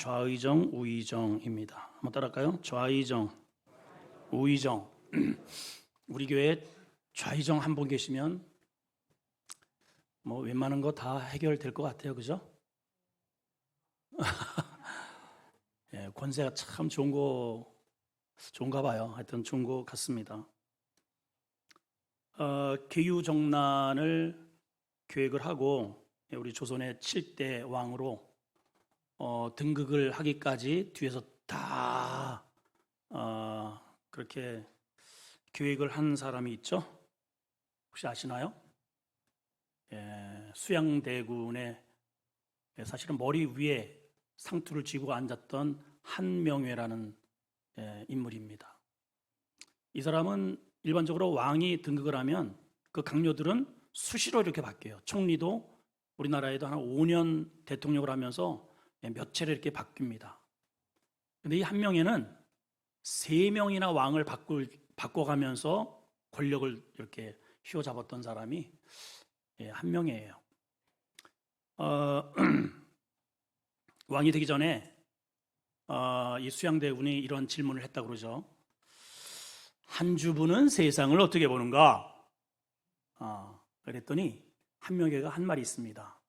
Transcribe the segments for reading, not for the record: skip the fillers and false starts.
좌의정, 우의정입니다. 한번 따라할까요? 좌의정, 우의정. 우리 교회에 좌의정 한 분 계시면 뭐 웬만한 거 다 해결될 것 같아요, 그죠? 예, 권세가 참 좋은가 봐요. 하여튼 좋은 것 같습니다. 계유정난을 계획을 하고 우리 조선의 7대 왕으로 등극을 하기까지 뒤에서 다 그렇게 계획을 한 사람이 있죠. 혹시 아시나요? 수양대군의 사실은 머리 위에 상투를 쥐고 앉았던 한명회라는 인물입니다. 이 사람은 일반적으로 왕이 등극을 하면 그 강요들은 수시로 이렇게 바뀌어요. 총리도 우리나라에도 한 5년 대통령을 하면서 몇 차례 이렇게 바뀝니다. 근데 이 한명회는 3명이나 왕을 바꿔가면서 권력을 이렇게 휘어잡았던 사람이 한명회예요. 왕이 되기 전에 이 수양대군이 이런 질문을 했다고 그러죠. 한 주부는 세상을 어떻게 보는가? 그랬더니 한명회가 한 말이 있습니다.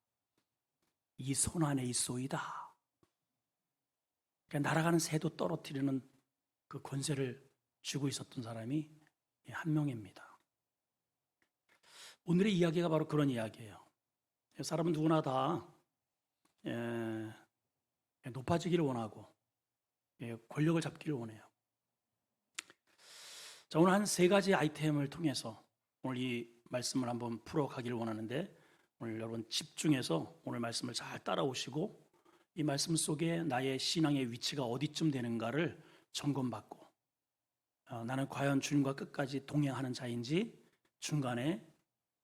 이 손 안에 있소이다. 그러니까 날아가는 새도 떨어뜨리는 그 권세를 쥐고 있었던 사람이 한명회입니다. 오늘의 이야기가 바로 그런 이야기예요. 사람은 누구나 다 높아지기를 원하고 권력을 잡기를 원해요. 자, 오늘 한 3가지 아이템을 통해서 오늘 이 말씀을 한번 풀어가기를 원하는데, 오늘 여러분 집중해서 오늘 말씀을 잘 따라오시고 이 말씀 속에 나의 신앙의 위치가 어디쯤 되는가를 점검받고 나는 과연 주님과 끝까지 동행하는 자인지, 중간에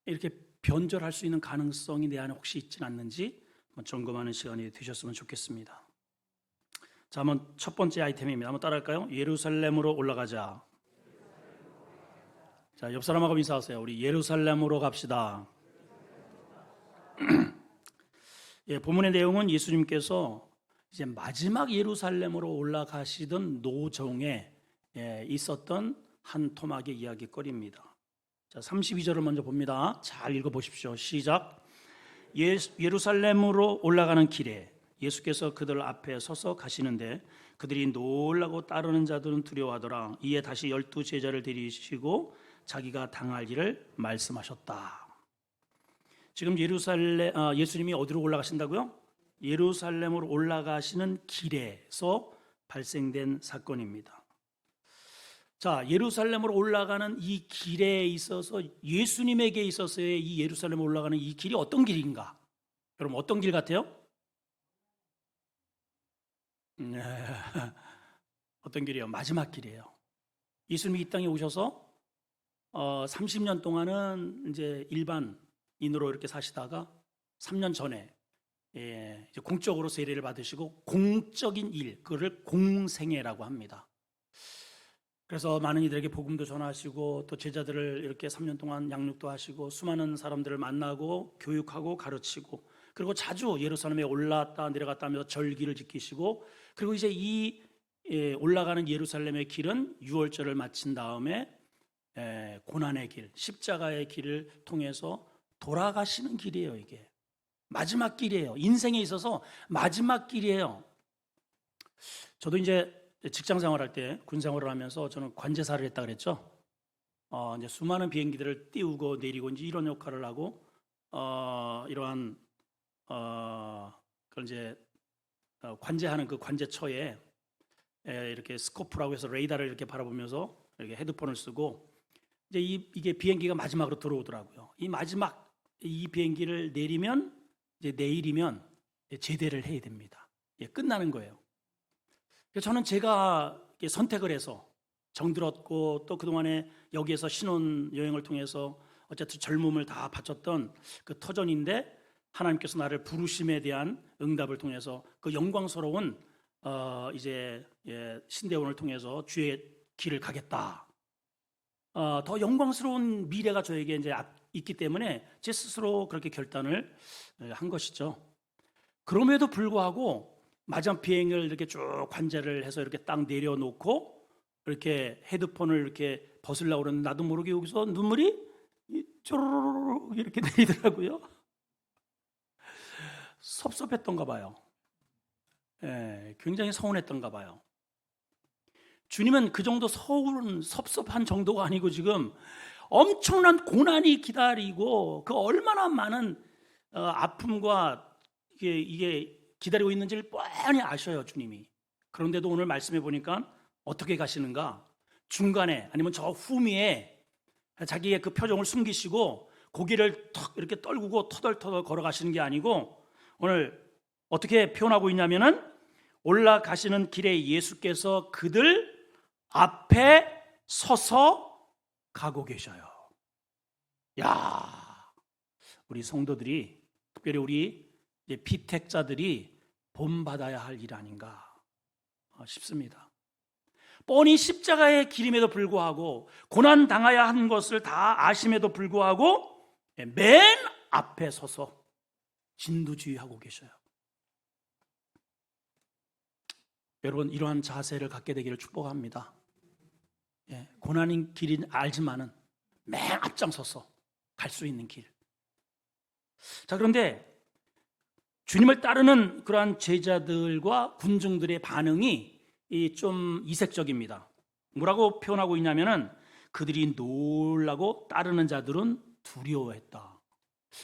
이렇게 변절할 수 있는 가능성이 내 안에 혹시 있지는 않는지 점검하는 시간이 되셨으면 좋겠습니다. 자, 한번 첫 번째 아이템입니다. 한번 따라할까요? 예루살렘으로 올라가자. 자, 옆 사람하고 인사하세요. 우리 예루살렘으로 갑시다. 본문의 내용은 예수님께서 이제 마지막 예루살렘으로 올라가시던 노정에 있었던 한 토막의 이야기거리입니다. 자, 32절을 먼저 봅니다. 잘 읽어보십시오. 시작. 예루살렘으로 올라가는 길에 예수께서 그들 앞에 서서 가시는데 그들이 놀라고 따르는 자들은 두려워하더라. 이에 다시 12 제자를 데리시고 자기가 당할 일을 말씀하셨다. 지금 예수님이 어디로 올라가신다고요? 예루살렘으로 올라가시는 길에서 발생된 사건입니다. 자, 예루살렘으로 올라가는 이 길에 있어서 예수님에게 있어서의 이 예루살렘으로 올라가는 이 길이 어떤 길인가? 여러분 어떤 길 같아요? 어떤 길이에요? 마지막 길이에요. 예수님이 이 땅에 오셔서 30년 동안은 이제 일반인으로 이렇게 사시다가 3년 전에 이제 공적으로 세례를 받으시고 공적인 일, 그거를 공생애라고 합니다. 그래서 많은 이들에게 복음도 전하시고 또 제자들을 이렇게 3년 동안 양육도 하시고 수많은 사람들을 만나고 교육하고 가르치고, 그리고 자주 예루살렘에 올랐다 내려갔다 하면서 절기를 지키시고, 그리고 이제 이 올라가는 예루살렘의 길은 유월절을 마친 다음에 고난의 길, 십자가의 길을 통해서 돌아가시는 길이에요. 이게 마지막 길이에요. 인생에 있어서 마지막 길이에요. 저도 이제 직장 생활할 때, 군 생활을 하면서 저는 관제사를 했다 그랬죠. 이제 수많은 비행기들을 띄우고 내리고 이제 이런 역할을 하고 이러한 그걸 이제 관제하는 그 관제처에 이렇게 스코프라고 해서 레이더를 이렇게 바라보면서 이렇게 헤드폰을 쓰고 이제 이게 비행기가 마지막으로 들어오더라고요. 이 비행기를 내리면 이제 내일이면 제대를 해야 됩니다. 끝나는 거예요. 저는 제가 선택을 해서 정들었고 또 그동안에 여기에서 신혼여행을 통해서 어쨌든 젊음을 다 바쳤던 그 터전인데, 하나님께서 나를 부르심에 대한 응답을 통해서 그 영광스러운 이제 신대원을 통해서 주의 길을 가겠다. 더 영광스러운 미래가 저에게 이제 있기 때문에 제 스스로 그렇게 결단을 한 것이죠. 그럼에도 불구하고 마지막 비행을 이렇게 쭉 관제를 해서 이렇게 딱 내려놓고 이렇게 헤드폰을 이렇게 벗으려고 그러는데 나도 모르게 여기서 눈물이 쪼르르르 이렇게 내리더라고요. 섭섭했던가 봐요. 굉장히 서운했던가 봐요. 주님은 그 정도 섭섭한 정도가 아니고 지금 엄청난 고난이 기다리고 그 얼마나 많은 아픔과 이게 기다리고 있는지를 뻔히 아셔요, 주님이. 그런데도 오늘 말씀해 보니까 어떻게 가시는가? 중간에 아니면 저 후미에 자기의 그 표정을 숨기시고 고개를 턱 이렇게 떨구고 터덜터덜 걸어가시는 게 아니고 오늘 어떻게 표현하고 있냐면은 올라가시는 길에 예수께서 그들 앞에 서서 가고 계셔요. 야, 우리 성도들이 특별히 우리 피택자들이 본받아야 할 일 아닌가 싶습니다. 뻔히 십자가의 길임에도 불구하고 고난 당해야 한 것을 다 아심에도 불구하고 맨 앞에 서서 진두지휘하고 계셔요. 여러분 이러한 자세를 갖게 되기를 축복합니다. 고난인 길인 알지만은 맨 앞장서서 갈 수 있는 길. 자, 그런데 주님을 따르는 그러한 제자들과 군중들의 반응이 좀 이색적입니다. 뭐라고 표현하고 있냐면은 그들이 놀라고 따르는 자들은 두려워했다.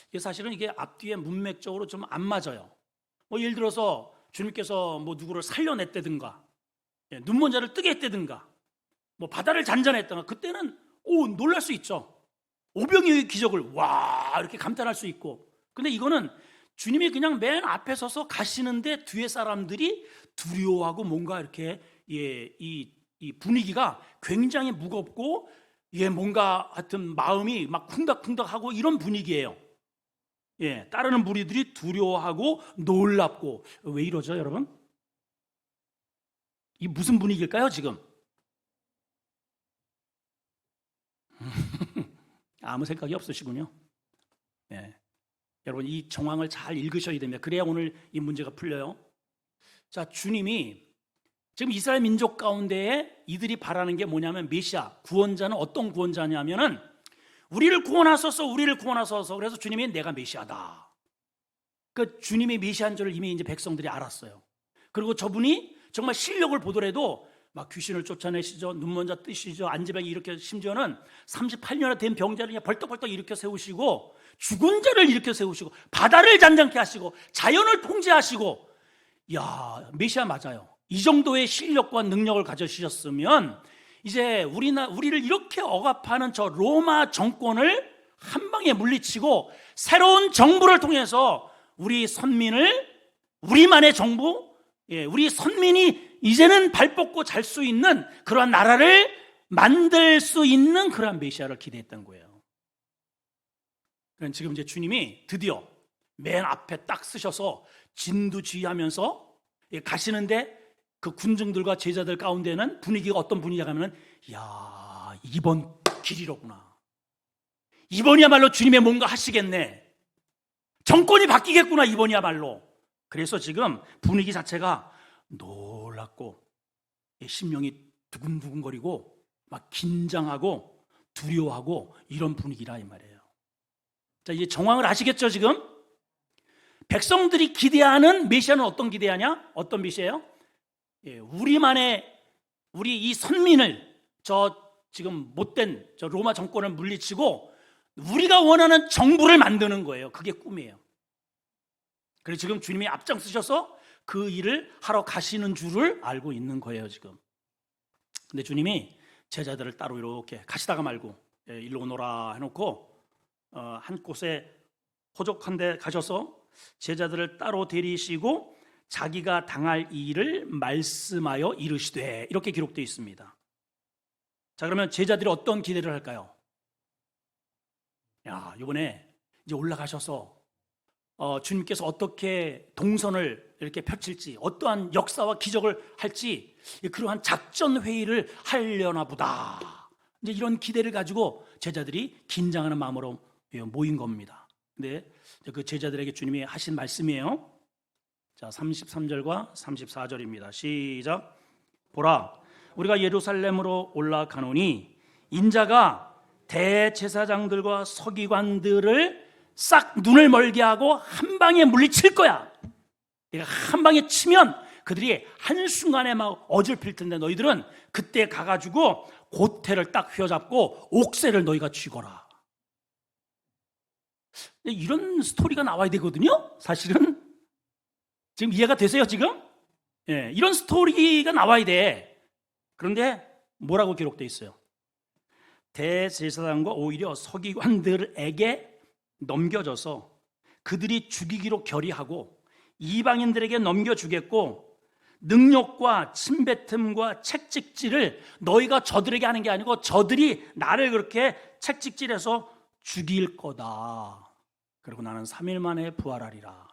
이게 사실은 이게 앞뒤에 문맥적으로 좀 안 맞아요. 예를 들어서 주님께서 누구를 살려냈다든가, 눈먼 자를 뜨게 했다든가, 바다를 잔잔했다든가, 그때는 놀랄 수 있죠. 오병이어의 기적을 와 이렇게 감탄할 수 있고. 근데 이거는 주님이 그냥 맨 앞에 서서 가시는데 뒤에 사람들이 두려워하고 뭔가 이렇게 이 분위기가 굉장히 무겁고 뭔가 하여튼 마음이 막 쿵닥쿵닥하고 이런 분위기예요. 따르는 무리들이 두려워하고 놀랍고. 왜 이러죠, 여러분? 이 무슨 분위기일까요, 지금? 아무 생각이 없으시군요. 여러분 이 정황을 잘 읽으셔야 됩니다. 그래야 오늘 이 문제가 풀려요. 자, 주님이 지금 이스라엘 민족 가운데에 이들이 바라는 게 뭐냐면 메시아, 구원자는 어떤 구원자냐면은 우리를 구원하소서, 우리를 구원하소서. 그래서 주님이 내가 메시아다. 그 주님이 메시아인 줄 이미 이제 백성들이 알았어요. 그리고 저분이 정말 실력을 보더라도 막 귀신을 쫓아내시죠, 눈먼 자 뜨시죠, 안지병이 이렇게, 심지어는 38년이나 된 병자를 그냥 벌떡벌떡 일으켜 세우시고 죽은 자를 일으켜 세우시고 바다를 잔잔케 하시고 자연을 통제하시고. 야, 메시아 맞아요. 이 정도의 실력과 능력을 가져주셨으면 이제 우리를 이렇게 억압하는 저 로마 정권을 한 방에 물리치고 새로운 정부를 통해서 우리 선민을, 우리만의 정부, 우리 선민이 이제는 발 뻗고 잘 수 있는 그러한 나라를 만들 수 있는 그러한 메시아를 기대했던 거예요. 그러니까 지금 이제 주님이 드디어 맨 앞에 딱 쓰셔서 진두지휘하면서 가시는데 그 군중들과 제자들 가운데는 분위기가 어떤 분위기가 하면은 야, 이번 길이로구나. 이번이야말로 주님의 뭔가 하시겠네. 정권이 바뀌겠구나, 이번이야말로. 그래서 지금 분위기 자체가 놀랍고 심령이 두근두근거리고 막 긴장하고 두려워하고 이런 분위기라 이 말이에요. 자, 이제 정황을 아시겠죠, 지금? 백성들이 기대하는 메시아는 어떤 기대하냐? 어떤 메시아예요? 우리 이 선민을 지금 못된 저 로마 정권을 물리치고 우리가 원하는 정부를 만드는 거예요. 그게 꿈이에요. 그래서 지금 주님이 앞장서셔서 그 일을 하러 가시는 줄을 알고 있는 거예요, 지금. 근데 주님이 제자들을 따로 이렇게 가시다가 말고 일로 오너라 해놓고 한 곳에 호적한 데 가셔서 제자들을 따로 데리시고 자기가 당할 일을 말씀하여 이르시되, 이렇게 기록되어 있습니다. 자, 그러면 제자들이 어떤 기대를 할까요? 야, 이번에 이제 올라가셔서 주님께서 어떻게 동선을 이렇게 펼칠지, 어떠한 역사와 기적을 할지, 그러한 작전 회의를 하려나 보다. 이제 이런 기대를 가지고 제자들이 긴장하는 마음으로 모인 겁니다. 근데 그 제자들에게 주님이 하신 말씀이에요. 자, 자, 33절과 34절입니다. 시작. 보라, 우리가 예루살렘으로 올라가노니 인자가 대제사장들과 서기관들을 싹 눈을 멀게 하고 한 방에 물리칠 거야. 내가 한 방에 치면 그들이 한순간에 막 어질필 텐데 너희들은 그때 가가지고 고태를 딱 휘어잡고 옥새를 너희가 쥐거라. 이런 스토리가 나와야 되거든요. 사실은 지금 이해가 되세요? 지금? 예, 이런 스토리가 나와야 돼. 그런데 뭐라고 기록되어 있어요? 대제사장과 오히려 서기관들에게 넘겨져서 그들이 죽이기로 결의하고 이방인들에게 넘겨주겠고, 능욕과 침뱉음과 책찍질을 너희가 저들에게 하는 게 아니고 저들이 나를 그렇게 책찍질해서 죽일 거다. 그리고 나는 3일 만에 부활하리라.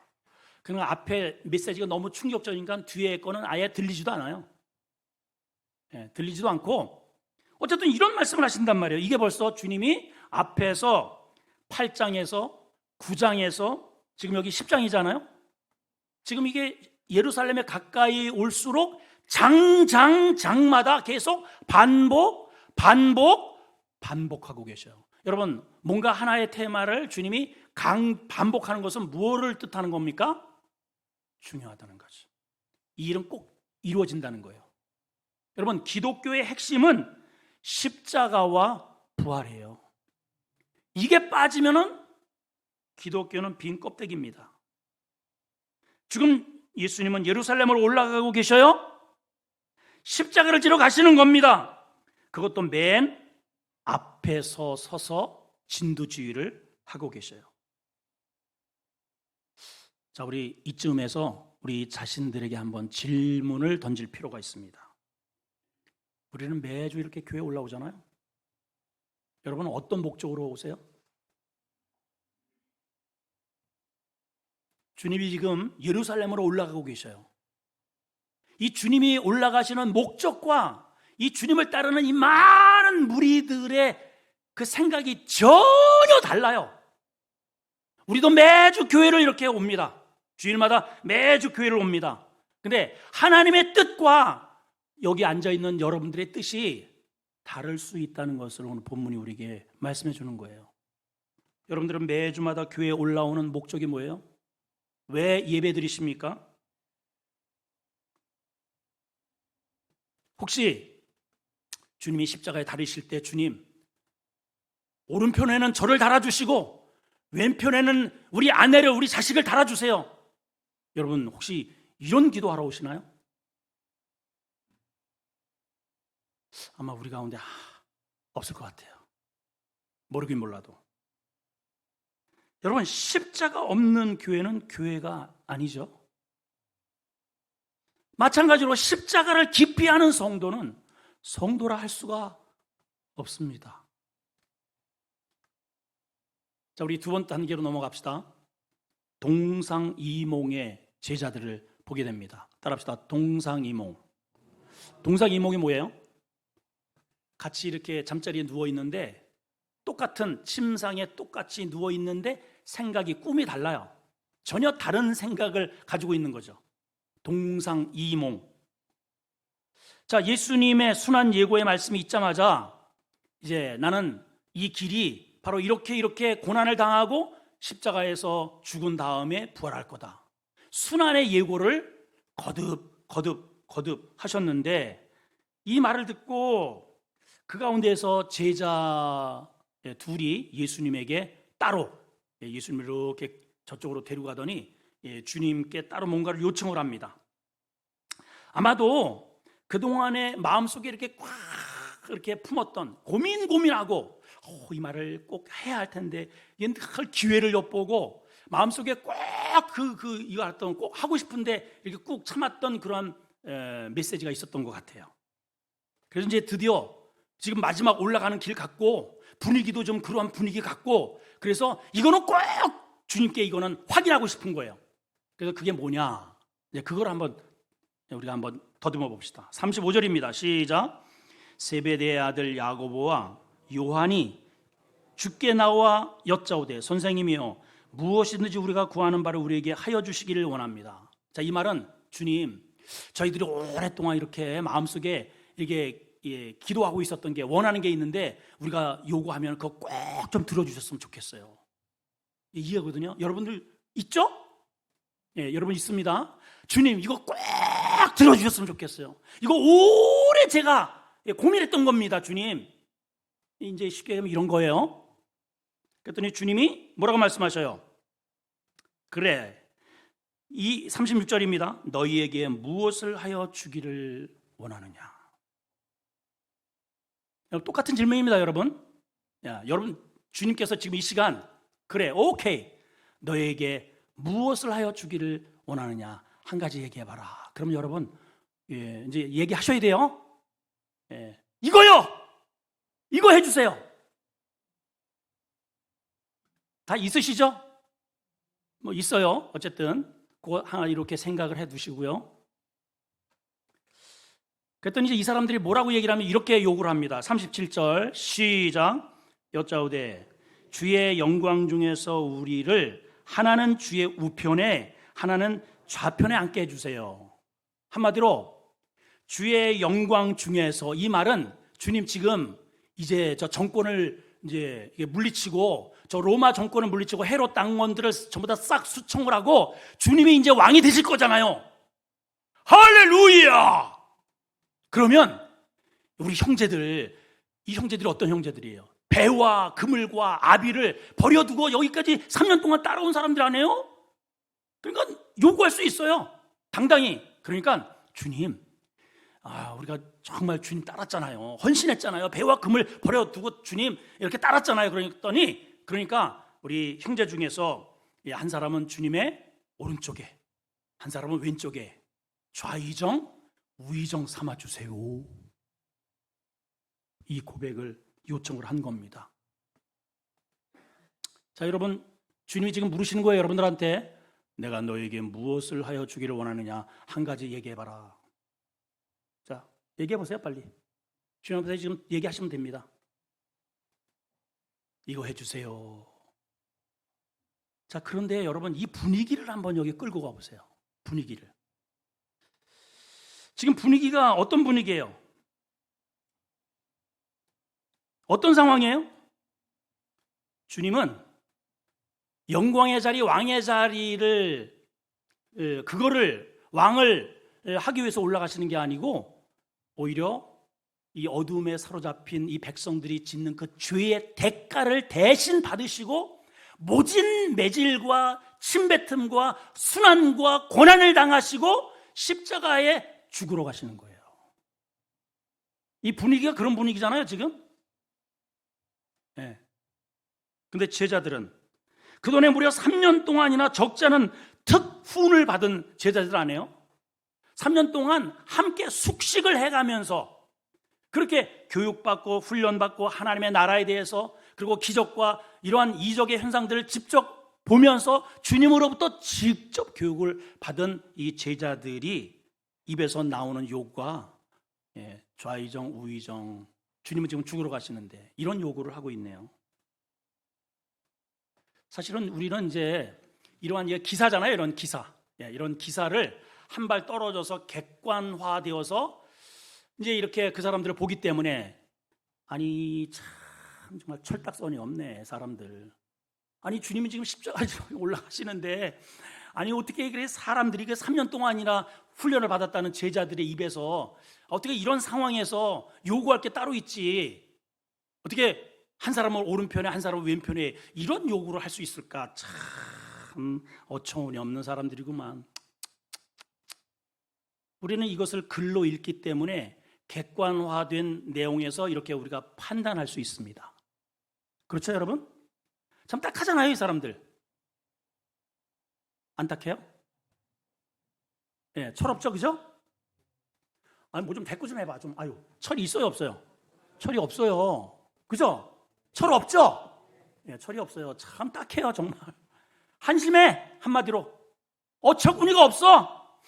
그러나 앞에 메시지가 너무 충격적이니까 뒤에 거는 아예 들리지도 않아요. 들리지도 않고 어쨌든 이런 말씀을 하신단 말이에요. 이게 벌써 주님이 앞에서 8장에서 9장에서 지금 여기 10장이잖아요. 지금 이게 예루살렘에 가까이 올수록 장마다 계속 반복하고 계셔요. 여러분, 뭔가 하나의 테마를 주님이 반복하는 것은 무엇을 뜻하는 겁니까? 중요하다는 거죠. 이 일은 꼭 이루어진다는 거예요. 여러분, 기독교의 핵심은 십자가와 부활이에요. 이게 빠지면은 기독교는 빈 껍데기입니다. 지금 예수님은 예루살렘으로 올라가고 계셔요. 십자가를 지러 가시는 겁니다. 그것도 맨 앞에서 서서 진두지휘를 하고 계셔요. 자, 우리 이쯤에서 우리 자신들에게 한번 질문을 던질 필요가 있습니다. 우리는 매주 이렇게 교회 올라오잖아요. 여러분은 어떤 목적으로 오세요? 주님이 지금 예루살렘으로 올라가고 계셔요. 이 주님이 올라가시는 목적과 이 주님을 따르는 이 많은 무리들의 그 생각이 전혀 달라요. 우리도 매주 교회를 이렇게 옵니다. 주일마다 매주 교회를 옵니다. 근데 하나님의 뜻과 여기 앉아있는 여러분들의 뜻이 다를 수 있다는 것을 오늘 본문이 우리에게 말씀해 주는 거예요. 여러분들은 매주마다 교회에 올라오는 목적이 뭐예요? 왜 예배 드리십니까? 혹시 주님이 십자가에 달리실 때 주님, 오른편에는 저를 달아주시고 왼편에는 우리 아내를, 우리 자식을 달아주세요. 여러분, 혹시 이런 기도하러 오시나요? 아마 우리 가운데 없을 것 같아요. 모르긴 몰라도. 여러분, 십자가 없는 교회는 교회가 아니죠. 마찬가지로 십자가를 기피하는 성도는 성도라 할 수가 없습니다. 자, 우리 두 번째 단계로 넘어갑시다. 동상이몽의 제자들을 보게 됩니다. 따라합시다. 동상이몽. 동상이몽이 뭐예요? 같이 이렇게 잠자리에 누워 있는데, 똑같은 침상에 똑같이 누워 있는데 생각이, 꿈이 달라요. 전혀 다른 생각을 가지고 있는 거죠. 동상이몽. 자, 예수님의 순환 예고의 말씀이 있자마자 이제 나는 이 길이 바로 이렇게 고난을 당하고 십자가에서 죽은 다음에 부활할 거다. 순환의 예고를 거듭 하셨는데, 이 말을 듣고 그 가운데서 제자 둘이 예수님에게 따로, 예수님을 이렇게 저쪽으로 데려가더니 주님께 따로 뭔가를 요청을 합니다. 아마도 그동안에 마음속에 이렇게 꽉 이렇게 품었던 고민하고 이 말을 꼭 해야 할 텐데 할 기회를 엿보고 마음속에 꼭 이거 했던 꼭 하고 싶은데 이렇게 꾹 참았던 그런 메시지가 있었던 것 같아요. 그래서 이제 드디어 지금 마지막 올라가는 길 같고 분위기도 좀 그러한 분위기 같고, 그래서 이거는 꼭 주님께 이거는 확인하고 싶은 거예요. 그래서 그게 뭐냐? 그걸 우리가 한번 더듬어 봅시다. 35절입니다. 시작. 세베대의 아들 야고보와 요한이 주께 나와 여짜오되 선생님이여 무엇이든지 우리가 구하는 바를 우리에게 하여 주시기를 원합니다. 자, 이 말은 주님, 저희들이 오랫동안 이렇게 마음속에 이게 기도하고 있었던 게 원하는 게 있는데 우리가 요구하면 그거 꼭 좀 들어주셨으면 좋겠어요. 이해거든요. 여러분들 있죠? 예, 여러분 있습니다. 주님, 이거 꼭 들어주셨으면 좋겠어요. 이거 오래 제가 고민했던 겁니다. 주님, 이제 쉽게 하면 이런 거예요. 그랬더니 주님이 뭐라고 말씀하셔요? 그래, 이 36절입니다. 너희에게 무엇을 하여 주기를 원하느냐? 똑같은 질문입니다, 여러분. 여러분, 주님께서 지금 이 시간, 그래, 오케이, 너희에게 무엇을 하여 주기를 원하느냐? 한 가지 얘기해봐라. 그럼 여러분, 이제 얘기하셔야 돼요. 이거요! 이거 해주세요. 다 있으시죠? 뭐 있어요. 어쨌든 그거 하나 이렇게 생각을 해두시고요. 그랬더니 이제 이 사람들이 뭐라고 얘기를 하면 이렇게 욕을 합니다. 37절 시작. 여짜오되 주의 영광 중에서 우리를 하나는 주의 우편에 하나는 좌편에 앉게 해주세요. 한마디로 주의 영광 중에서, 이 말은 주님 지금 이제 저 정권을 이제 물리치고, 저 로마 정권을 물리치고 헤롯 당원들을 전부 다 싹 수청을 하고 주님이 이제 왕이 되실 거잖아요. 할렐루야! 그러면 우리 형제들, 이 형제들이 어떤 형제들이에요? 배와 그물과 아비를 버려두고 여기까지 3년 동안 따라온 사람들 아니에요? 그러니까 요구할 수 있어요. 당당히. 그러니까 주님, 우리가 정말 주님 따랐잖아요. 헌신했잖아요. 배와 금을 버려두고 주님 이렇게 따랐잖아요. 그러니까 우리 형제 중에서 한 사람은 주님의 오른쪽에, 한 사람은 왼쪽에 좌의정, 우의정 삼아주세요. 이 고백을, 요청을 한 겁니다. 자, 여러분, 주님이 지금 물으시는 거예요. 여러분들한테 내가 너에게 무엇을 하여 주기를 원하느냐? 한 가지 얘기해봐라. 자, 얘기해보세요. 빨리. 주님 앞에서 지금 얘기하시면 됩니다. 이거 해주세요. 자, 그런데 여러분, 이 분위기를 한번 여기 끌고 가보세요. 분위기를. 지금 분위기가 어떤 분위기예요? 어떤 상황이에요? 주님은 영광의 자리, 왕의 자리를, 그거를 왕을 하기 위해서 올라가시는 게 아니고 오히려 이 어둠에 사로잡힌 이 백성들이 짓는 그 죄의 대가를 대신 받으시고 모진 매질과 침뱉음과 순환과 고난을 당하시고 십자가에 죽으러 가시는 거예요. 이 분위기가 그런 분위기잖아요, 지금. 네. 근데 제자들은 그동안에 무려 3년 동안이나 적지 않은 특훈을 받은 제자들 아니에요? 3년 동안 함께 숙식을 해가면서 그렇게 교육받고 훈련받고 하나님의 나라에 대해서, 그리고 기적과 이러한 이적의 현상들을 직접 보면서 주님으로부터 직접 교육을 받은 이 제자들이 입에서 나오는 욕과 좌의정, 우의정, 주님은 지금 죽으러 가시는데 이런 요구를 하고 있네요. 사실은 우리는 이제 이러한 기사잖아요. 이런 기사, 이런 기사를 한 발 떨어져서 객관화되어서 이제 이렇게 그 사람들을 보기 때문에, 아니 참 정말 철딱선이 없네 사람들. 아니 주님이 지금 십자가에 올라가시는데 아니 어떻게 그래, 사람들이 그 3년 동안이나 훈련을 받았다는 제자들의 입에서 어떻게 이런 상황에서 요구할 게 따로 있지, 어떻게 한 사람은 오른편에 한 사람은 왼편에 이런 요구를 할 수 있을까? 참 어처구니 없는 사람들이구만. 우리는 이것을 글로 읽기 때문에 객관화된 내용에서 이렇게 우리가 판단할 수 있습니다. 그렇죠, 여러분? 참 딱하잖아요, 이 사람들. 안 딱해요? 철없죠, 그죠? 아니 뭐 좀 대꾸 좀 해봐. 좀 철이 있어요, 없어요? 철이 없어요, 그죠? 철 없죠? 철이 없어요. 참 딱해요, 정말. 한심해, 한마디로. 어처구니가 없어.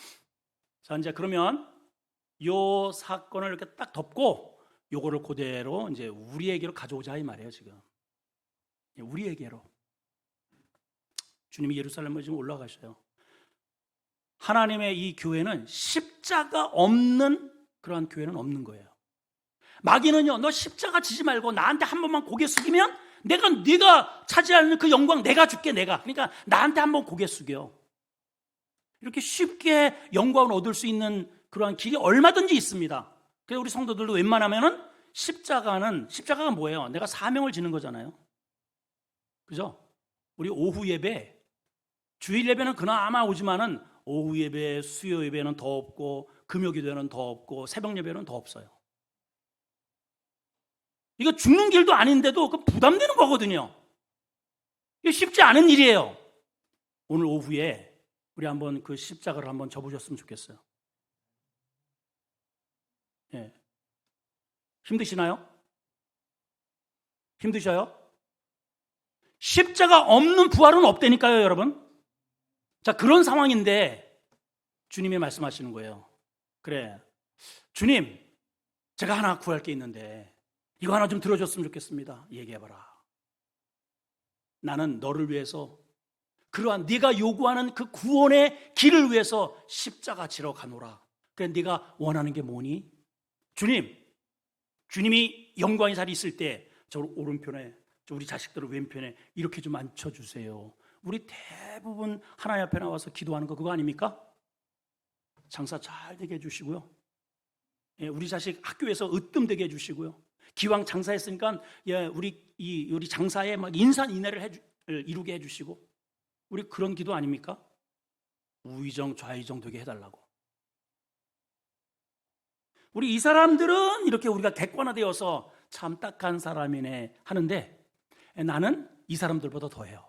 자, 이제 그러면 요 사건을 이렇게 딱 덮고 요거를 그대로 이제 우리에게로 가져오자 이 말이에요, 지금. 우리에게로. 주님이 예루살렘으로 지금 올라가셔요. 하나님의 이 교회는 십자가 없는 그러한 교회는 없는 거예요. 마귀는요, 너 십자가 지지 말고 나한테 한 번만 고개 숙이면 네가 차지하는 그 영광 내가 줄게, 내가. 그러니까 나한테 한 번 고개 숙여. 이렇게 쉽게 영광을 얻을 수 있는 그러한 길이 얼마든지 있습니다. 그래서 우리 성도들도 웬만하면은 십자가가 뭐예요? 내가 사명을 지는 거잖아요. 그죠? 우리 오후 예배, 주일 예배는 그나마 오지만은 오후 예배, 수요 예배는 더 없고 금요 기도회는 더 없고 새벽 예배는 더 없어요. 이거 죽는 길도 아닌데도 그 부담되는 거거든요. 이게 쉽지 않은 일이에요. 오늘 오후에 우리 한번 그 십자가를 한번 져보셨으면 좋겠어요. 예. 힘드시나요? 힘드셔요? 십자가 없는 부활은 없다니까요, 여러분. 자, 그런 상황인데 주님이 말씀하시는 거예요. 그래, 주님, 제가 하나 구할 게 있는데 이거 하나 좀 들어줬으면 좋겠습니다. 얘기해봐라. 나는 너를 위해서 그러한 네가 요구하는 그 구원의 길을 위해서 십자가 지러 가노라. 그래, 네가 원하는 게 뭐니? 주님이 영광의 자리에 있을 때 저 오른편에, 저 우리 자식들을 왼편에 이렇게 좀 앉혀주세요. 우리 대부분 하나님 앞에 나와서 기도하는 거 그거 아닙니까? 장사 잘 되게 해주시고요. 예, 우리 자식 학교에서 으뜸되게 해주시고요. 기왕 장사했으니까 예, 우리 장사에 막 인산인해를 이루게 해주시고, 우리 그런 기도 아닙니까? 우의정 좌의정 되게 해달라고. 우리 이 사람들은 이렇게 우리가 객관화되어서 참 딱한 사람이네 하는데 나는 이 사람들보다 더해요.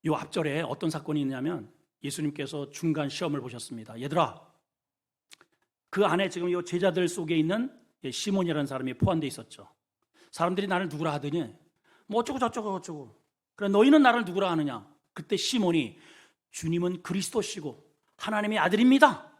이 앞절에 어떤 사건이 있냐면 예수님께서 중간 시험을 보셨습니다. 얘들아, 그 안에 지금 이 제자들 속에 있는 시몬이라는 사람이 포함되어 있었죠. 사람들이 나를 누구라 하더니 뭐 어쩌고 저쩌고 어쩌고, 그래 너희는 나를 누구라 하느냐. 그때 시몬이 주님은 그리스도시고 하나님의 아들입니다.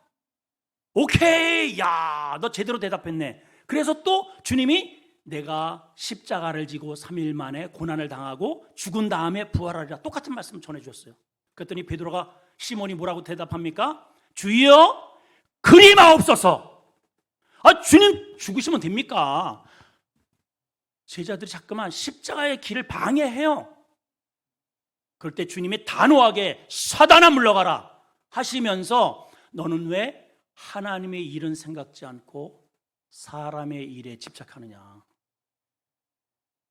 오케이, 야, 너 제대로 대답했네. 그래서 또 주님이 내가 십자가를 지고 3일 만에 고난을 당하고 죽은 다음에 부활하리라, 똑같은 말씀을 전해주셨어요. 그랬더니 베드로가, 시몬이 뭐라고 대답합니까? 주여 그리 마옵소서. 주님 죽으시면 됩니까? 제자들이 자꾸만 십자가의 길을 방해해요. 그럴 때 주님이 단호하게 사단아 물러가라 하시면서 너는 왜 하나님의 일은 생각지 않고 사람의 일에 집착하느냐,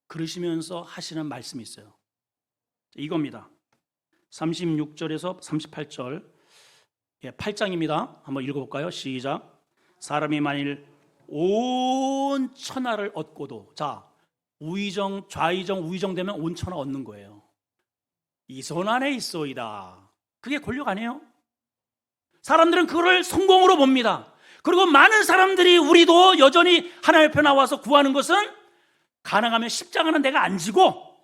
그러시면서 하시는 말씀이 있어요. 이겁니다. 36절에서 38절, 8장입니다. 한번 읽어볼까요? 시작. 사람이 만일 온 천하를 얻고도, 자, 우의정 좌의정 우의정 되면 온 천하 얻는 거예요. 이 손 안에 있소이다. 그게 권력 아니에요? 사람들은 그거를 성공으로 봅니다. 그리고 많은 사람들이, 우리도 여전히 하나님 앞에 나와서 구하는 것은 가능하면 십자가는 내가 안 지고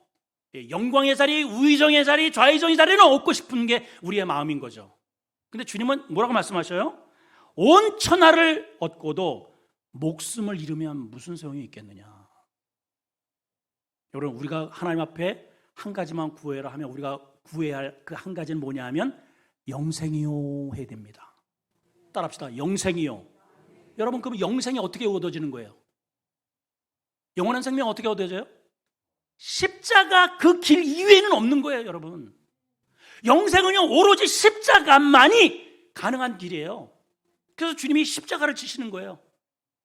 영광의 자리, 우의정의 자리, 좌의정의 자리는 얻고 싶은 게 우리의 마음인 거죠. 근데 주님은 뭐라고 말씀하셔요? 온 천하를 얻고도 목숨을 잃으면 무슨 소용이 있겠느냐. 여러분, 우리가 하나님 앞에 한 가지만 구해라 하면 우리가 구해야 할 그 한 가지는 뭐냐 하면 영생이요 해야 됩니다. 따라합시다. 영생이요. 여러분, 그럼 영생이 어떻게 얻어지는 거예요? 영원한 생명 어떻게 얻어져요? 십자가 그 길 이외에는 없는 거예요, 여러분. 영생은요, 오로지 십자가만이 가능한 길이에요. 그래서 주님이 십자가를 지시는 거예요.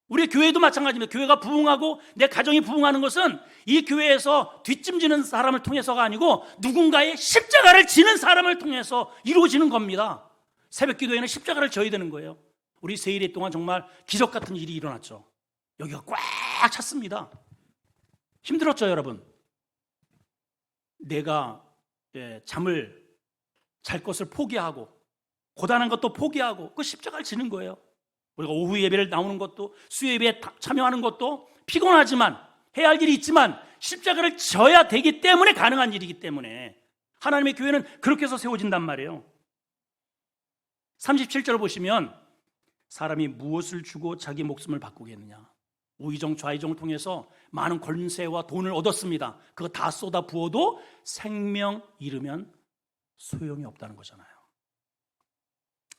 우리 교회도 마찬가지입니다. 교회가 부흥하고 내 가정이 부흥하는 것은 이 교회에서 뒷짐지는 사람을 통해서가 아니고 누군가의 십자가를 지는 사람을 통해서 이루어지는 겁니다. 새벽 기도에는 십자가를 져야 되는 거예요. 우리 세일회 동안 정말 기적 같은 일이 일어났죠. 여기가 꽉 찼습니다. 힘들었죠, 여러분? 내가 잠을 잘 것을 포기하고 고단한 것도 포기하고 그 십자가를 지는 거예요. 우리가 오후 예배를 나오는 것도, 수요 예배에 참여하는 것도 피곤하지만, 해야 할 일이 있지만 십자가를 져야 되기 때문에 가능한 일이기 때문에 하나님의 교회는 그렇게 해서 세워진단 말이에요. 37절 보시면 사람이 무엇을 주고 자기 목숨을 바꾸겠느냐. 우의정 좌의정을 통해서 많은 권세와 돈을 얻었습니다. 그거 다 쏟아 부어도 생명 잃으면 소용이 없다는 거잖아요.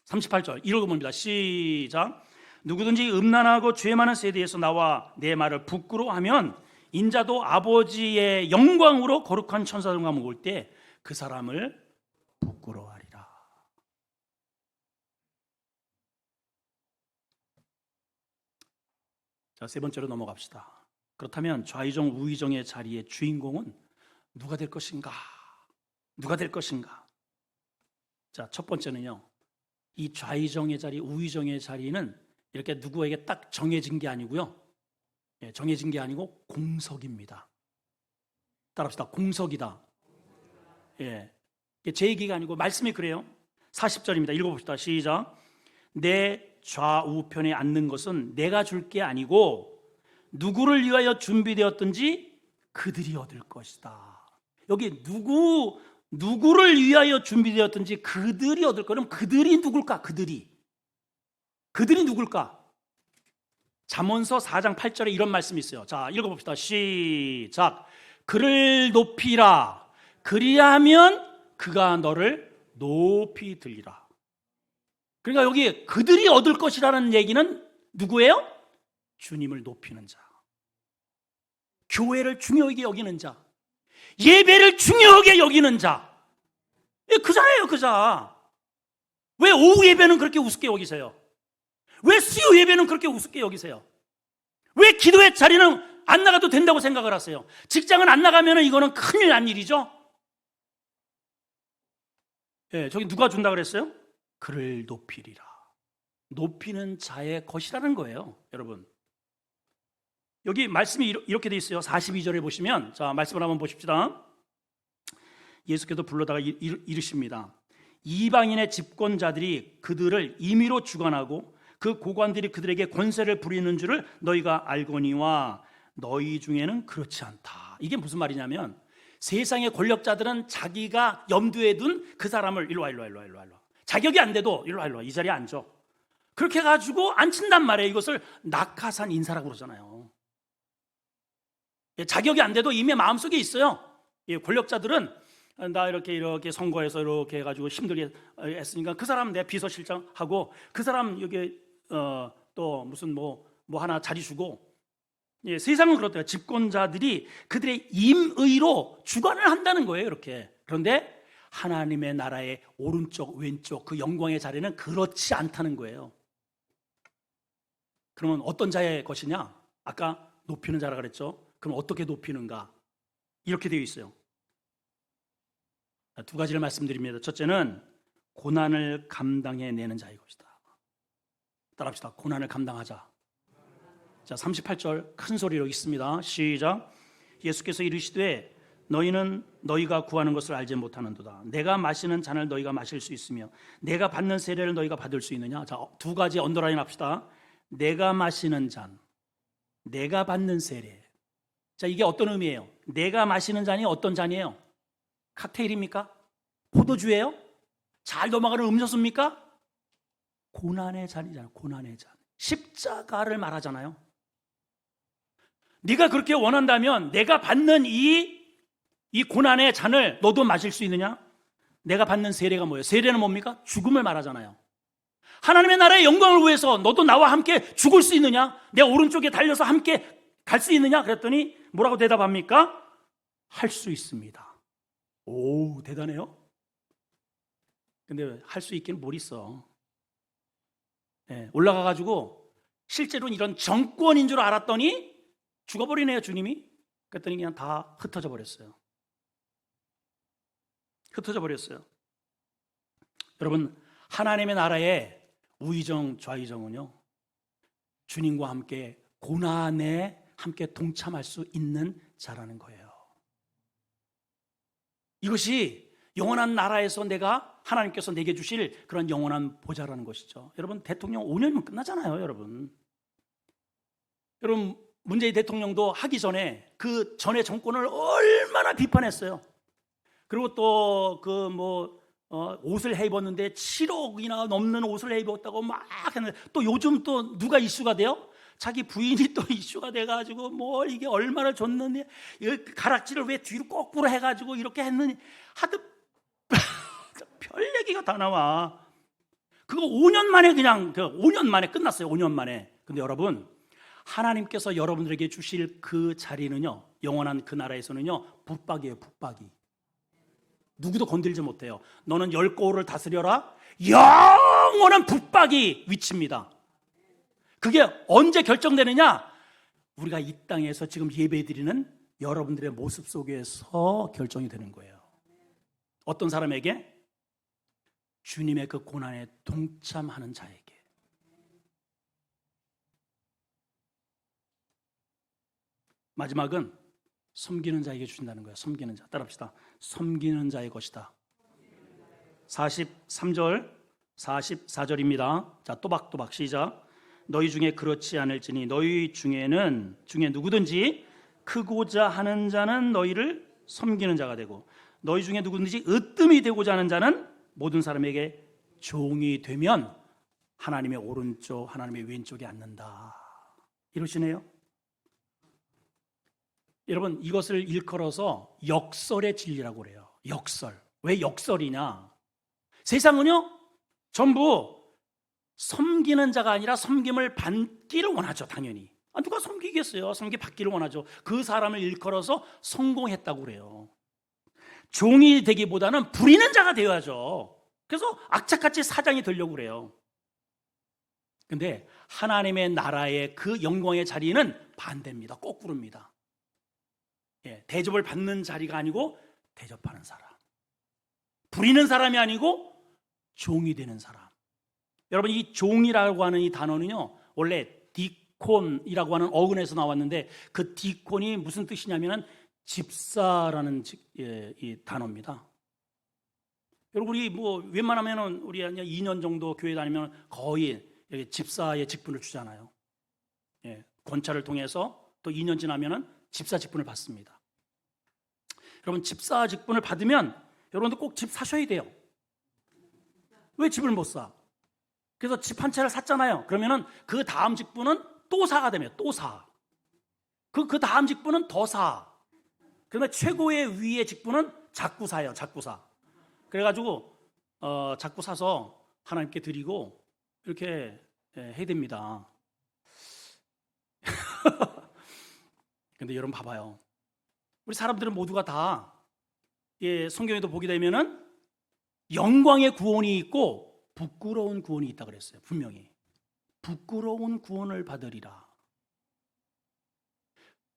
38절 읽어봅니다. 시작. 누구든지 음란하고 죄 많은 세대에서 나와 내 말을 부끄러워하면 인자도 아버지의 영광으로 거룩한 천사들과 먹을 때 그 사람을 부끄러워하리라. 자, 세 번째로 넘어갑시다. 그렇다면 좌의정 우의정의 자리의 주인공은 누가 될 것인가? 누가 될 것인가? 자, 첫 번째는요, 이 좌의정의 자리, 우의정의 자리는 이렇게 누구에게 딱 정해진 게 아니고요, 정해진 게 아니고 공석입니다. 따라합시다. 공석이다. 제 얘기가 아니고 말씀이 그래요. 40절입니다. 읽어봅시다. 시작. 내 좌우편에 앉는 것은 내가 줄 게 아니고 누구를 위하여 준비되었든지 그들이 얻을 것이다. 여기 누구를 위하여 준비되었든지 그들이 얻을 거는 그들이 누굴까? 그들이 누굴까? 잠언서 4장 8절에 이런 말씀이 있어요. 자, 읽어봅시다. 시작. 그를 높이라. 그리하면 그가 너를 높이 들리라. 그러니까 여기 그들이 얻을 것이라는 얘기는 누구예요? 주님을 높이는 자, 교회를 중요하게 여기는 자, 예배를 중요하게 여기는 자, 그 자예요. 그 자. 왜 오후 예배는 그렇게 우습게 여기세요? 왜 수요 예배는 그렇게 우습게 여기세요? 왜 기도의 자리는 안 나가도 된다고 생각을 하세요? 직장은 안 나가면 이거는 큰일 난 일이죠. 저기 누가 준다 그랬어요? 그를 높이리라. 높이는 자의 것이라는 거예요, 여러분. 여기 말씀이 이렇게 돼 있어요. 42절에 보시면, 자, 말씀을 한번 보십시다. 예수께서 불러다가 이르십니다. 이방인의 집권자들이 그들을 임의로 주관하고 그 고관들이 그들에게 권세를 부리는 줄을 너희가 알거니와 너희 중에는 그렇지 않다. 이게 무슨 말이냐면, 세상의 권력자들은 자기가 염두에 둔 그 사람을 일로 와. 자격이 안 돼도 일로 와. 이 자리에 앉아. 그렇게 해가지고 앉힌단 말이에요. 이것을 낙하산 인사라고 그러잖아요. 자격이 안 돼도 이미 마음속에 있어요. 권력자들은 나 이렇게 선거에서 이렇게 해가지고 힘들게 했으니까 그 사람 내 비서실장하고 그 사람 여기 또 무슨 뭐 하나 자리 주고, 세상은 그렇대요. 집권자들이 그들의 임의로 주관을 한다는 거예요, 이렇게. 그런데 하나님의 나라의 오른쪽 왼쪽 그 영광의 자리는 그렇지 않다는 거예요. 그러면 어떤 자의 것이냐? 아까 높이는 자라 그랬죠. 그럼 어떻게 높이는가? 이렇게 되어 있어요. 두 가지를 말씀드립니다. 첫째는 고난을 감당해내는 자의 것이다. 따라합시다. 고난을 감당하자. 자, 38절 큰 소리로 읽습니다. 시작. 예수께서 이르시되 너희는 너희가 구하는 것을 알지 못하는도다. 내가 마시는 잔을 너희가 마실 수 있으며 내가 받는 세례를 너희가 받을 수 있느냐? 자, 두 가지 언더라인 합시다. 내가 마시는 잔, 내가 받는 세례. 자, 이게 어떤 의미예요? 내가 마시는 잔이 어떤 잔이에요? 칵테일입니까? 포도주예요? 잘 넘어가는 음료수입니까? 고난의 잔이잖아요. 고난의 잔. 십자가를 말하잖아요. 네가 그렇게 원한다면 내가 받는 이 고난의 잔을 너도 마실 수 있느냐? 내가 받는 세례가 뭐예요? 세례는 뭡니까? 죽음을 말하잖아요. 하나님의 나라의 영광을 위해서 너도 나와 함께 죽을 수 있느냐? 내 오른쪽에 달려서 함께 갈 수 있느냐? 그랬더니 뭐라고 대답합니까? 할 수 있습니다. 오, 대단해요. 근데 할 수 있기는 뭘 있어. 올라가가지고 실제로는 이런 정권인 줄 알았더니 죽어버리네요, 주님이. 그랬더니 그냥 다 흩어져 버렸어요. 여러분, 하나님의 나라의 우의정, 좌의정은요, 주님과 함께 고난에 함께 동참할 수 있는 자라는 거예요. 이것이 영원한 나라에서 하나님께서 내게 주실 그런 영원한 보좌라는 것이죠. 여러분, 대통령 5년이면 끝나잖아요, 여러분. 문재인 대통령도 하기 전에 그 전의 정권을 얼마나 비판했어요. 그리고 또 옷을 해 입었는데 7억이나 넘는 옷을 해 입었다고 막 했는데, 또 요즘 또 누가 이슈가 돼요? 자기 부인이 또 이슈가 돼가지고 뭐 이게 얼마나 줬느냐, 가락지를 왜 뒤로 거꾸로 해가지고 이렇게 했느냐 하듯 별 얘기가 다 나와. 그거 5년 만에 그냥 5년 만에 끝났어요. 5년 만에. 근데 여러분, 하나님께서 여러분들에게 주실 그 자리는요, 영원한 그 나라에서는요, 북박이에요. 북박이. 누구도 건들지 못해요. 너는 10고을을 다스려라. 영원한 북박이 위치입니다. 그게 언제 결정되느냐? 우리가 이 땅에서 지금 예배드리는 여러분들의 모습 속에서 결정이 되는 거예요. 어떤 사람에게? 주님의 그 고난에 동참하는 자에게. 마지막은 섬기는 자에게 주신다는 거예요. 섬기는 자. 따라합시다. 섬기는 자의 것이다. 43절, 44절입니다. 자, 또박또박 시작. 너희 중에 그렇지 않을지니 너희 중에 누구든지 크고자 하는 자는 너희를 섬기는 자가 되고, 너희 중에 누구든지 으뜸이 되고자 하는 자는 모든 사람에게 종이 되면 하나님의 오른쪽, 하나님의 왼쪽에 앉는다. 이러시네요. 여러분, 이것을 일컬어서 역설의 진리라고 그래요. 역설. 왜 역설이냐? 세상은요, 전부 섬기는 자가 아니라 섬김을 받기를 원하죠. 당연히. 누가 섬기겠어요? 섬기 받기를 원하죠. 그 사람을 일컬어서 성공했다고 그래요. 종이 되기보다는 부리는 자가 되어야죠. 그래서 악착같이 사장이 되려고 그래요. 근데 하나님의 나라의 그 영광의 자리는 반대입니다. 거꾸로입니다. 대접을 받는 자리가 아니고 대접하는 사람, 부리는 사람이 아니고 종이 되는 사람. 여러분, 이 종이라고 하는 이 단어는요, 원래 디콘이라고 하는 어근에서 나왔는데, 그 디콘이 무슨 뜻이냐면은 집사라는 이 단어입니다. 여러분, 우리 뭐 웬만하면은 우리 한 2년 정도 교회 다니면 거의 집사의 직분을 주잖아요. 권차를 통해서 또 2년 지나면은 집사 직분을 받습니다. 여러분, 집사 직분을 받으면 여러분도 꼭 집 사셔야 돼요. 왜 집을 못 사? 그래서 집 한 채를 샀잖아요. 그러면은 그 다음 직분은 또 사가 되면 또 사. 그 다음 직분은 더 사. 그러면 최고의 위의 직분은 자꾸 사요. 자꾸 사. 그래가지고 자꾸 사서 하나님께 드리고 이렇게 해야 됩니다. 근데 여러분 봐봐요. 우리 사람들은 모두가 다 성경에도 보게 되면은 영광의 구원이 있고 부끄러운 구원이 있다 그랬어요. 분명히 부끄러운 구원을 받으리라.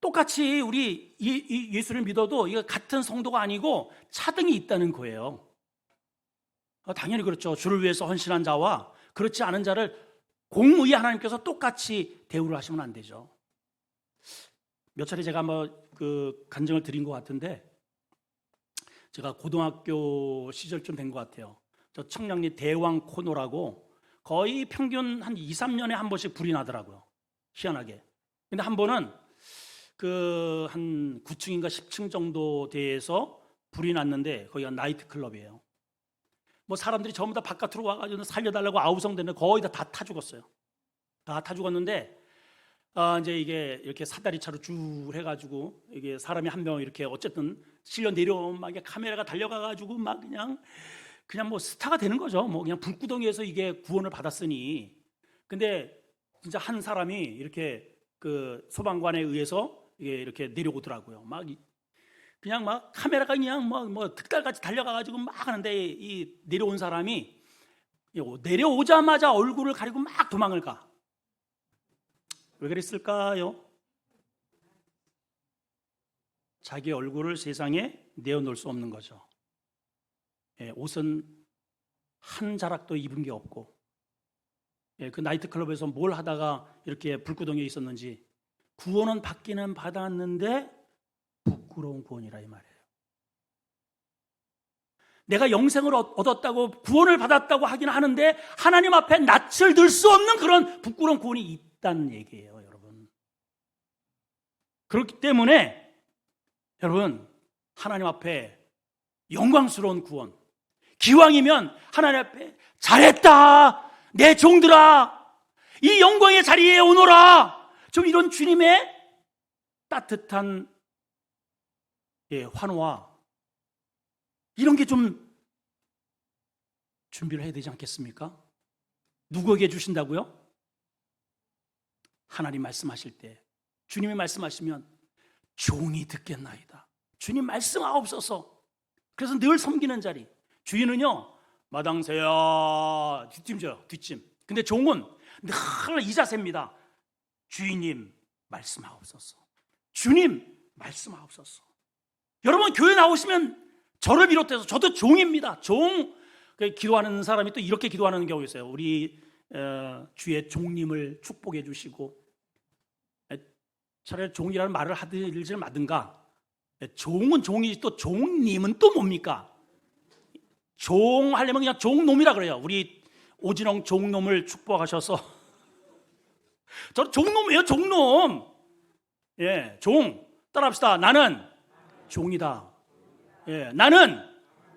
똑같이 우리 예수를 믿어도 이거 같은 성도가 아니고 차등이 있다는 거예요. 당연히 그렇죠. 주를 위해서 헌신한 자와 그렇지 않은 자를 공의히 하나님께서 똑같이 대우를 하시면 안 되죠. 몇 차례 제가 한번 그 간증을 드린 것 같은데, 제가 고등학교 시절쯤 된 것 같아요. 저 청량리 대왕 코너라고 거의 평균 한 2, 3년에 한 번씩 불이 나더라고요. 희한하게. 근데 한 번은 그 한 9층인가 10층 정도 대에서 불이 났는데, 거기가 나이트 클럽이에요. 뭐 사람들이 전부 다 바깥으로 와가지고 살려달라고 아우성대는데 거의 다 타 죽었어요. 다 타 죽었는데, 이제 이게 이렇게 사다리차로 쭉 해가지고 이게 사람이 한 명 이렇게 어쨌든 실려 내려오면 막 카메라가 달려가가지고 막 그냥 뭐 스타가 되는 거죠. 뭐 그냥 불구덩이에서 이게 구원을 받았으니. 근데 진짜 한 사람이 이렇게 그 소방관에 의해서 이게 이렇게 내려오더라고요. 막 그냥 막 카메라가 그냥 뭐 특달같이 달려가가지고 막 하는데, 이 내려온 사람이 내려오자마자 얼굴을 가리고 막 도망을 가. 왜 그랬을까요? 자기 얼굴을 세상에 내어놓을 수 없는 거죠. 옷은 한 자락도 입은 게 없고, 그 나이트클럽에서 뭘 하다가 이렇게 불구덩이에 있었는지. 구원은 받기는 받았는데 부끄러운 구원이라 이 말이에요. 내가 영생을 얻었다고 구원을 받았다고 하긴 하는데 하나님 앞에 낯을 들 수 없는 그런 부끄러운 구원이 있다는 얘기예요, 여러분. 그렇기 때문에 여러분, 하나님 앞에 영광스러운 구원, 기왕이면 하나님 앞에 잘했다, 내 종들아, 이 영광의 자리에 오너라, 좀 이런 주님의 따뜻한 환호와 이런 게 좀 준비를 해야 되지 않겠습니까? 누구에게 주신다고요? 하나님 말씀하실 때, 주님이 말씀하시면 종이 듣겠나이다. 주님 말씀하옵소서. 그래서 늘 섬기는 자리. 주인은요, 마당새야 뒷짐 져요, 뒷짐. 근데 종은 늘 이 자세입니다. 주인님 말씀하옵소서. 주님 말씀하옵소서. 여러분 교회 나오시면 저를 비롯해서 저도 종입니다. 종. 기도하는 사람이 또 이렇게 기도하는 경우 있어요. 우리 주의 종님을 축복해 주시고, 차라리 종이라는 말을 하든지 말든가. 종은 종이지 또 종님은 또 뭡니까? 종 하려면 그냥 종놈이라 그래요. 우리 오진영 종놈을 축복하셔서 저 종놈이에요, 종놈. 예, 종. 따라합시다. 나는 종이다. 예, 나는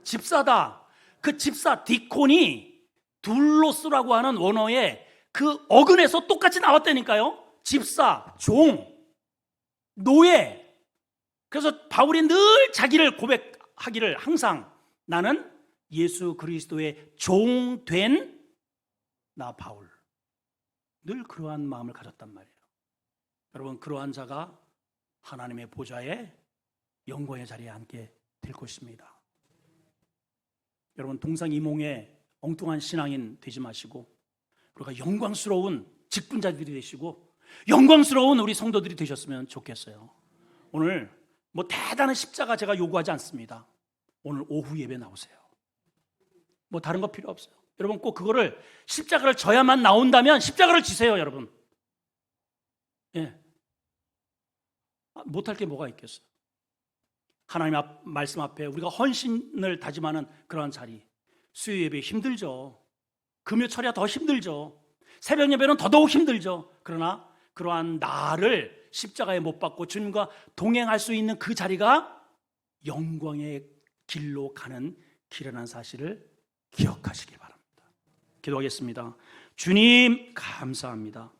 집사다. 그 집사 디콘이 둘로스라고 하는 원어의 그 어근에서 똑같이 나왔다니까요. 집사, 종, 노예. 그래서 바울이 늘 자기를 고백하기를 항상 나는 예수 그리스도의 종된 나 바울. 늘 그러한 마음을 가졌단 말이에요. 여러분, 그러한 자가 하나님의 보좌에 영광의 자리에 앉게 될 것입니다. 여러분, 동상이몽의 엉뚱한 신앙인 되지 마시고 우리가 영광스러운 직분자들이 되시고 영광스러운 우리 성도들이 되셨으면 좋겠어요. 오늘 뭐 대단한 십자가 제가 요구하지 않습니다. 오늘 오후 예배 나오세요. 뭐 다른 거 필요 없어요. 여러분 꼭 그거를 십자가를 져야만 나온다면 십자가를 지세요, 여러분. 예. 못할 게 뭐가 있겠어요? 하나님 말씀 앞에 우리가 헌신을 다짐하는 그러한 자리. 수요 예배 힘들죠. 금요 철야 더 힘들죠. 새벽 예배는 더더욱 힘들죠. 그러나 그러한 나를 십자가에 못 박고 주님과 동행할 수 있는 그 자리가 영광의 길로 가는 길이라는 사실을 기억하시기 바랍니다. 기도하겠습니다. 주님 감사합니다.